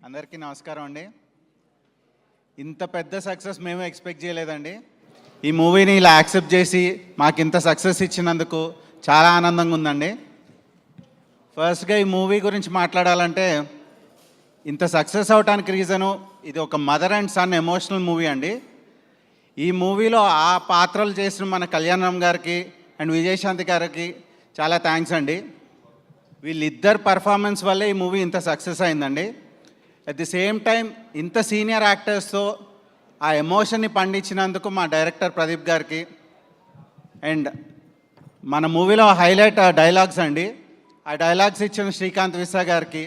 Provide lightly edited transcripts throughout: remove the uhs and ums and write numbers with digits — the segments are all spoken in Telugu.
అందరికీ నమస్కారం అండి. ఇంత పెద్ద సక్సెస్ మేము ఎక్స్పెక్ట్ చేయలేదండి. ఈ మూవీని ఇలా యాక్సెప్ట్ చేసి మాకు ఇంత సక్సెస్ ఇచ్చినందుకు చాలా ఆనందంగా ఉందండి. ఫస్ట్గా ఈ మూవీ గురించి మాట్లాడాలంటే ఇంత సక్సెస్ అవడానికి రీజను ఇది ఒక mother and son emotional movie అండి. ఈ మూవీలో ఆ పాత్రలు చేసిన మన కళ్యాణరామ్ గారికి అండ్ విజయశాంతి గారికి చాలా థ్యాంక్స్ అండి. వీళ్ళిద్దరు పర్ఫార్మెన్స్ వల్లే ఈ మూవీ ఇంత సక్సెస్ అయిందండి. అట్ ది సేమ్ టైం ఇంత సీనియర్ యాక్టర్స్తో ఆ ఎమోషన్ని పండించినందుకు మా డైరెక్టర్ ప్రదీప్ గారికి అండ్ మన మూవీలో హైలైట్ డైలాగ్స్ అండి. ఆ డైలాగ్స్ ఇచ్చిన శ్రీకాంత్ విసా గారికి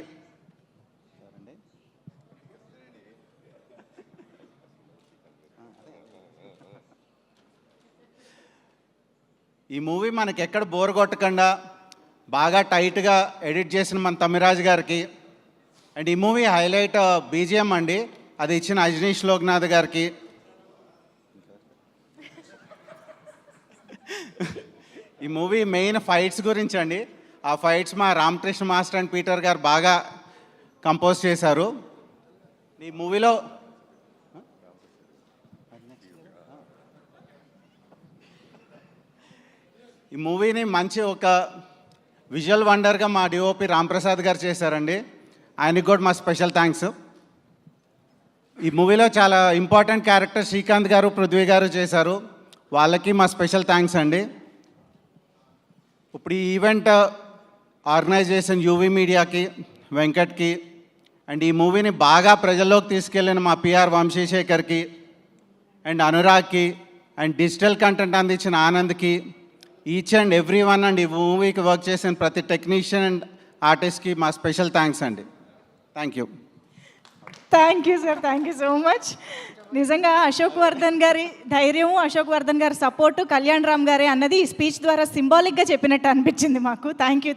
ఈ మూవీ మనకి ఎక్కడ బోర్ కొట్టకుండా బాగా టైట్గా ఎడిట్ చేసిన మన తమిరాజ్ గారికి అండ్ ఈ మూవీ హైలైట్ బీజిఎం అండి, అది ఇచ్చిన అజనీష్ లోక్నాథ్ గారికి ఈ మూవీ మెయిన్ ఫైట్స్ గురించి అండి. ఆ ఫైట్స్ మా రామకృష్ణ మాస్టర్ అండ్ పీటర్ గారు బాగా కంపోజ్ చేశారు. ఈ మూవీలో ఈ మూవీని మంచి ఒక విజువల్ వండర్గా మా డిఓపి రాంప్రసాద్ గారు చేశారండి. ఆయనకి కూడా మా స్పెషల్ థ్యాంక్స్. ఈ మూవీలో చాలా ఇంపార్టెంట్ క్యారెక్టర్ శ్రీకాంత్ గారు పృథ్వీ గారు చేశారు, వాళ్ళకి మా స్పెషల్ థ్యాంక్స్ అండి. ఇప్పుడు ఈ ఈవెంట్ ఆర్గనైజ్ చేసిన యూవీ మీడియాకి, వెంకట్కి అండ్ ఈ మూవీని బాగా ప్రజల్లోకి తీసుకెళ్ళిన మా పిఆర్ వంశీశేఖర్కి అండ్ అనురాగ్కి అండ్ డిజిటల్ కంటెంట్ అందించిన ఆనంద్కి, each and every one and ఈ మూవీకి వర్క్ చేసిన ప్రతి టెక్నీషియన్ అండ్ ఆర్టిస్ట్కి మా స్పెషల్ థ్యాంక్స్ అండి. Thank you. Thank you sir, thank you so much. నిజంగా అశోక్ వర్ధన్ గారి ధైర్యం, అశోక్ వర్ధన్ గారి సపోర్టు, కళ్యాణ్ రామ్ గారి అన్నది ఈ స్పీచ్ ద్వారా సింబాలిక్గా చెప్పినట్టు అనిపించింది మాకు. Thank you.